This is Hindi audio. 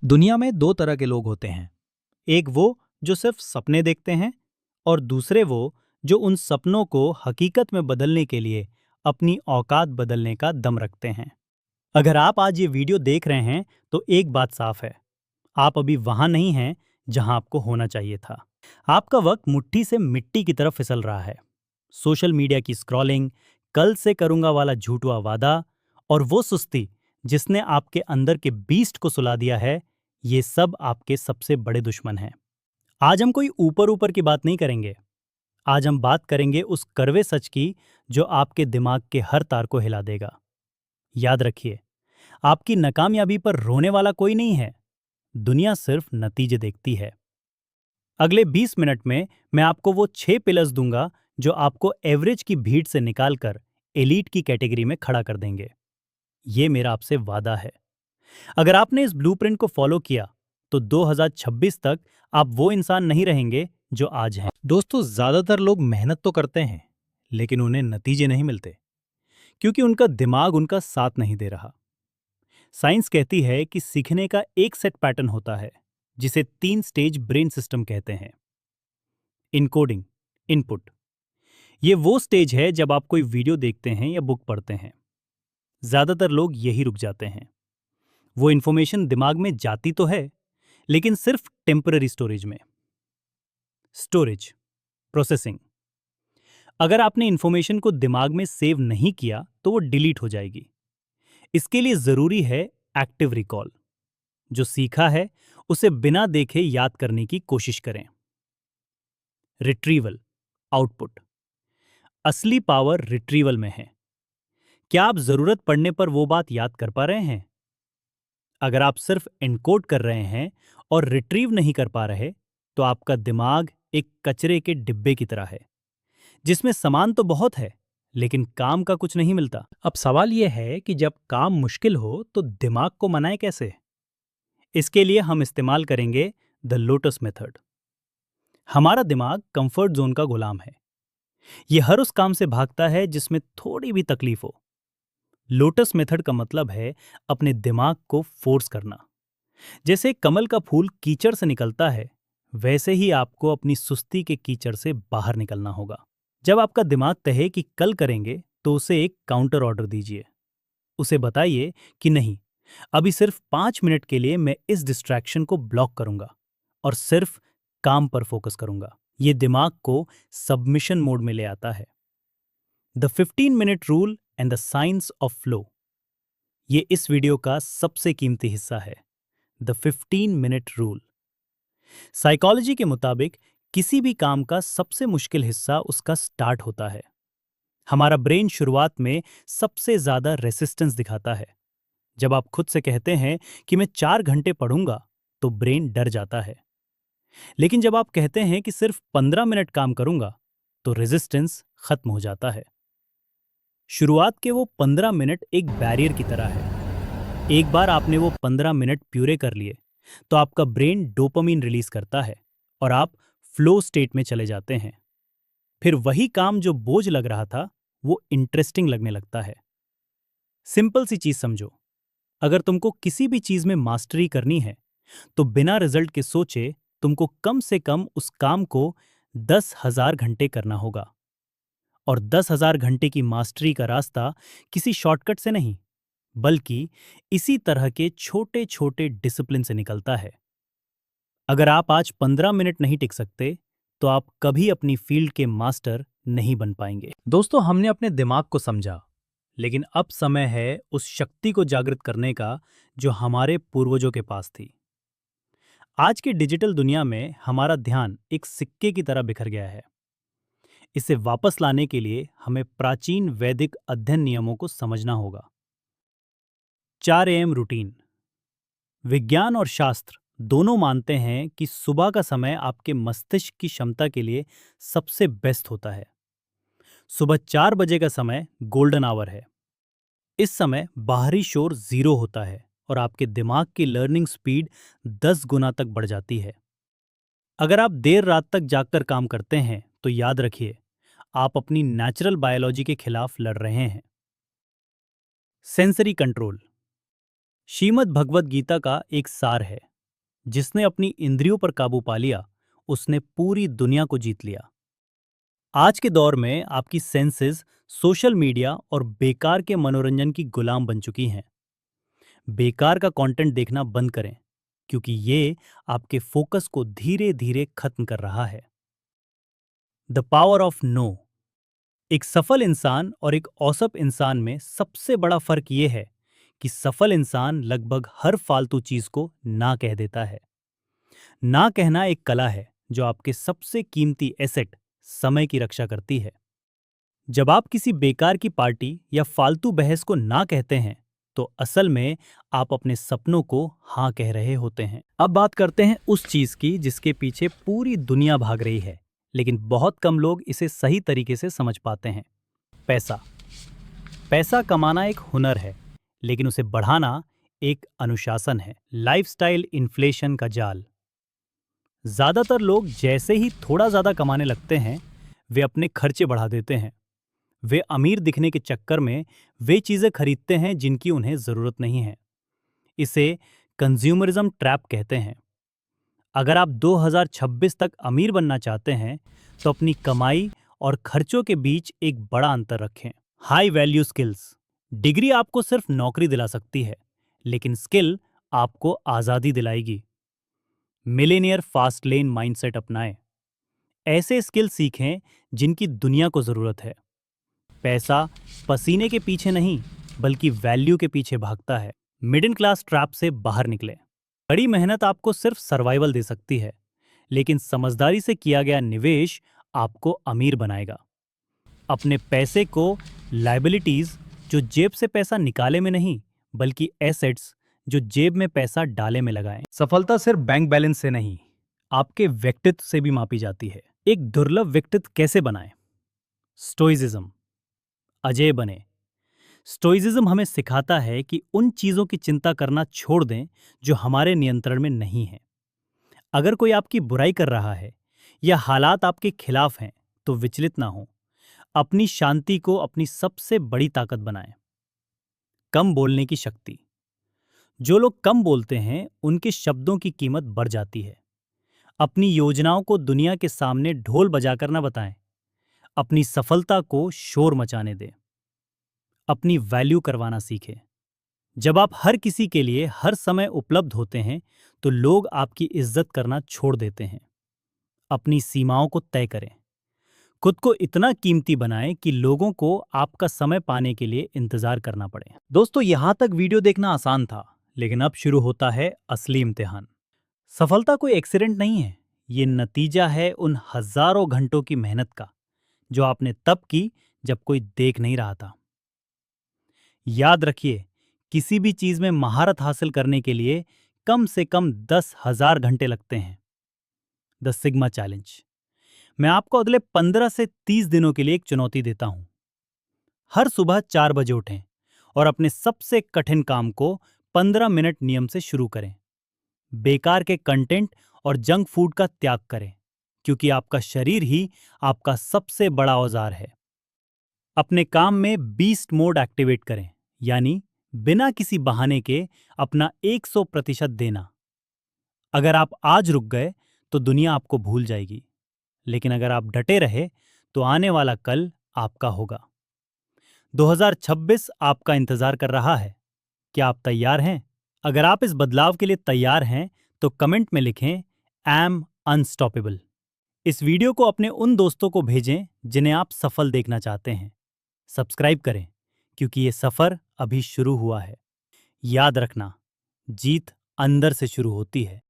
दुनिया में दो तरह के लोग होते हैं। एक वो जो सिर्फ सपने देखते हैं और दूसरे वो जो उन सपनों को हकीकत में बदलने के लिए अपनी औकात बदलने का दम रखते हैं। अगर आप आज ये वीडियो देख रहे हैं तो एक बात साफ है, आप अभी वहां नहीं हैं जहां आपको होना चाहिए था। आपका वक्त मुट्ठी से मिट्टी की तरफ फिसल रहा है। सोशल मीडिया की स्क्रॉलिंग, कल से करूंगा वाला झूठा वादा और वो सुस्ती जिसने आपके अंदर के बीस्ट को सुला दिया है, ये सब आपके सबसे बड़े दुश्मन हैं। आज हम कोई ऊपर ऊपर की बात नहीं करेंगे। आज हम बात करेंगे उस कड़वे सच की जो आपके दिमाग के हर तार को हिला देगा। याद रखिए, आपकी नाकामयाबी पर रोने वाला कोई नहीं है। दुनिया सिर्फ नतीजे देखती है। अगले 20 मिनट में मैं आपको वो 6 पिलर्स दूंगा जो आपको एवरेज की भीड़ से निकालकर एलीट की कैटेगरी में खड़ा कर देंगे। ये मेरा आपसे वादा है। अगर आपने इस ब्लूप्रिंट को फॉलो किया तो 2026 तक आप वो इंसान नहीं रहेंगे जो आज हैं। दोस्तों, ज्यादातर लोग मेहनत तो करते हैं लेकिन उन्हें नतीजे नहीं मिलते क्योंकि उनका दिमाग उनका साथ नहीं दे रहा। साइंस कहती है कि सीखने का एक सेट पैटर्न होता है जिसे 3 स्टेज ब्रेन सिस्टम कहते हैं। इनकोडिंग, इनपुट, ये वो स्टेज है जब आप कोई वीडियो देखते हैं या बुक पढ़ते हैं। ज्यादातर लोग यही रुक जाते हैं। वो इन्फॉर्मेशन दिमाग में जाती तो है लेकिन सिर्फ टेम्पररी स्टोरेज में। स्टोरेज, प्रोसेसिंग, अगर आपने इन्फॉर्मेशन को दिमाग में सेव नहीं किया तो वो डिलीट हो जाएगी। इसके लिए जरूरी है एक्टिव रिकॉल। जो सीखा है उसे बिना देखे याद करने की कोशिश करें। रिट्रीवल, आउटपुट, असली पावर रिट्रीवल में है। क्या आप जरूरत पड़ने पर वो बात याद कर पा रहे हैं? अगर आप सिर्फ एनकोड कर रहे हैं और रिट्रीव नहीं कर पा रहे तो आपका दिमाग एक कचरे के डिब्बे की तरह है जिसमें सामान तो बहुत है लेकिन काम का कुछ नहीं मिलता। अब सवाल यह है कि जब काम मुश्किल हो तो दिमाग को मनाएं कैसे? इसके लिए हम इस्तेमाल करेंगे द लोटस मेथड। हमारा दिमाग कंफर्ट जोन का गुलाम है। ये हर उस काम से भागता है जिसमें थोड़ी भी तकलीफ हो। लोटस मेथड का मतलब है अपने दिमाग को फोर्स करना। जैसे कमल का फूल कीचड़ से निकलता है, वैसे ही आपको अपनी सुस्ती के कीचड़ से बाहर निकलना होगा। जब आपका दिमाग कहे कि कल करेंगे तो उसे एक काउंटर ऑर्डर दीजिए। उसे बताइए कि नहीं, अभी सिर्फ 5 मिनट के लिए मैं इस डिस्ट्रैक्शन को ब्लॉक करूंगा और सिर्फ काम पर फोकस करूंगा। ये दिमाग को सबमिशन मोड में ले आता है। The 15 minute rule and the science of flow, ये इस वीडियो का सबसे कीमती हिस्सा है। The 15 minute rule. साइकोलॉजी के मुताबिक किसी भी काम का सबसे मुश्किल हिस्सा उसका स्टार्ट होता है। हमारा ब्रेन शुरुआत में सबसे ज्यादा रेसिस्टेंस दिखाता है। जब आप खुद से कहते हैं कि मैं 4 घंटे पढ़ूंगा तो ब्रेन डर जाता है। लेकिन जब आप कहते हैं कि सिर्फ 15 मिनट काम करूंगा तो रेजिस्टेंस खत्म हो जाता है। शुरुआत के वो 15 मिनट एक बैरियर की तरह है। एक बार आपने वो 15 मिनट प्यूरे कर लिए तो आपका ब्रेन डोपामिन रिलीज करता है और आप फ्लो स्टेट में चले जाते हैं। फिर वही काम जो बोझ लग रहा था वो इंटरेस्टिंग लगने लगता है। सिंपल सी चीज समझो, अगर तुमको किसी भी चीज में मास्टरी करनी है तो बिना रिजल्ट के सोचे तुमको कम से कम उस काम को 10,000 घंटे करना होगा। और 10,000 घंटे की मास्टरी का रास्ता किसी शॉर्टकट से नहीं बल्कि इसी तरह के छोटे छोटे डिसिप्लिन से निकलता है। अगर आप आज 15 मिनट नहीं टिक सकते तो आप कभी अपनी फील्ड के मास्टर नहीं बन पाएंगे। दोस्तों, हमने अपने दिमाग को समझा, लेकिन अब समय है उस शक्ति को जागृत करने का जो हमारे पूर्वजों के पास थी। आज की डिजिटल दुनिया में हमारा ध्यान एक सिक्के की तरह बिखर गया है। इसे वापस लाने के लिए हमें प्राचीन वैदिक अध्ययन नियमों को समझना होगा। 4 AM रूटीन। विज्ञान और शास्त्र दोनों मानते हैं कि सुबह का समय आपके मस्तिष्क की क्षमता के लिए सबसे बेस्ट होता है। सुबह 4 बजे का समय गोल्डन आवर है। इस समय बाहरी शोर 0 होता है और आपके दिमाग की लर्निंग स्पीड 10 गुना तक बढ़ जाती है। अगर आप देर रात तक जागकर काम करते हैं तो याद रखिए, आप अपनी नेचुरल बायोलॉजी के खिलाफ लड़ रहे हैं। Sensory control. श्रीमद् भगवद गीता का एक सार है, जिसने अपनी इंद्रियों पर काबू पा लिया, उसने पूरी दुनिया को जीत लिया। आज के दौर में आपकी सेंसेस सोशल मीडिया और बेकार के मनोरंजन की गुलाम बन चुकी हैं। बेकार का कंटेंट देखना बंद करें, क्योंकि ये आपके फोकस को धीरे धीरे खत्म कर रहा है। The power of no. एक सफल इंसान और एक औसत इंसान में सबसे बड़ा फर्क ये है कि सफल इंसान लगभग हर फालतू चीज को ना कह देता है। ना कहना एक कला है जो आपके सबसे कीमती एसेट समय की रक्षा करती है। जब आप किसी बेकार की पार्टी या फालतू बहस को ना कहते हैं, तो असल में आप अपने सपनों को हाँ कह रहे होते हैं। अब बात करते हैं उस चीज की जिसके पीछे पूरी दुनिया भाग रही है, लेकिन बहुत कम लोग इसे सही तरीके से समझ पाते हैं। पैसा। पैसा कमाना एक हुनर है, लेकिन उसे बढ़ाना एक अनुशासन है। लाइफस्टाइल इन्फ्लेशन का जाल। ज्यादातर लोग जैसे ही थोड़ा ज्यादा कमाने लगते हैं, वे अपने खर्चे बढ़ा देते हैं। वे अमीर दिखने के चक्कर में वे चीजें खरीदते हैं जिनकी उन्हें जरूरत नहीं है। इसे कंज्यूमरिज्म ट्रैप कहते हैं। अगर आप 2026 तक अमीर बनना चाहते हैं, तो अपनी कमाई और खर्चों के बीच एक बड़ा अंतर रखें। High value skills. डिग्री आपको सिर्फ नौकरी दिला सकती है, लेकिन स्किल आपको आजादी दिलाएगी। मिलेनियर फास्ट लेन माइंडसेट अपनाएं। ऐसे स्किल सीखें जिनकी दुनिया को जरूरत है। पैसा पसीने के पीछे नहीं, बल्कि वैल्यू के पीछे भागता है। मिडिल क्लास ट्रैप से बाहर निकलें। कड़ी मेहनत आपको सिर्फ सर्वाइवल दे सकती है, लेकिन समझदारी से किया गया निवेश आपको अमीर बनाएगा। अपने पैसे को लायबिलिटीज, जो जेब से पैसा निकाले में नहीं, बल्कि एसेट्स, जो जेब में पैसा डाले में लगाएं। सफलता सिर्फ बैंक बैलेंस से नहीं, आपके व्यक्तित्व से भी मापी जाती है। एक दुर्लभ व्यक्तित्व कैसे बनाएं? स्टोइसिज्म। अजेय बने। स्टोइसिज्म हमें सिखाता है कि उन चीजों की चिंता करना छोड़ दें जो हमारे नियंत्रण में नहीं है। अगर कोई आपकी बुराई कर रहा है या हालात आपके खिलाफ हैं, तो विचलित ना हो। अपनी शांति को अपनी सबसे बड़ी ताकत बनाएं। कम बोलने की शक्ति। जो लोग कम बोलते हैं, उनके शब्दों की कीमत बढ़ जाती है। अपनी योजनाओं को दुनिया के सामने ढोल बजाकर ना बताएं। अपनी सफलता को शोर मचाने दें। अपनी वैल्यू करवाना सीखें। जब आप हर किसी के लिए हर समय उपलब्ध होते हैं, तो लोग आपकी इज्जत करना छोड़ देते हैं। अपनी सीमाओं को तय करें। खुद को इतना कीमती बनाएं कि लोगों को आपका समय पाने के लिए इंतजार करना पड़े। दोस्तों, यहां तक वीडियो देखना आसान था, लेकिन अब शुरू होता है असली इम्तिहान। सफलता कोई एक्सीडेंट नहीं है, ये नतीजा है उन हजारों घंटों की मेहनत का, जो आपने तब की जब कोई देख नहीं रहा था। याद रखिए, किसी भी चीज में महारत हासिल करने के लिए कम से कम 10,000 घंटे लगते हैं। The sigma challenge. मैं आपको अगले 15 से 30 दिनों के लिए एक चुनौती देता हूं। हर सुबह 4 बजे उठें और अपने सबसे कठिन काम को 15 मिनट नियम से शुरू करें। बेकार के कंटेंट और जंक फूड का त्याग करें, क्योंकि आपका शरीर ही आपका सबसे बड़ा औजार है। अपने काम में बीस्ट मोड एक्टिवेट करें, यानी बिना किसी बहाने के अपना 100% देना। अगर आप आज रुक गए, तो दुनिया आपको भूल जाएगी, लेकिन अगर आप डटे रहे, तो आने वाला कल आपका होगा। 2026 आपका इंतजार कर रहा है। क्या आप तैयार हैं? अगर आप इस बदलाव के लिए तैयार हैं, तो कमेंट में लिखें एम अनस्टॉपेबल। इस वीडियो को अपने उन दोस्तों को भेजें जिन्हें आप सफल देखना चाहते हैं। सब्सक्राइब करें, क्योंकि ये सफर अभी शुरू हुआ है। याद रखना, जीत अंदर से शुरू होती है।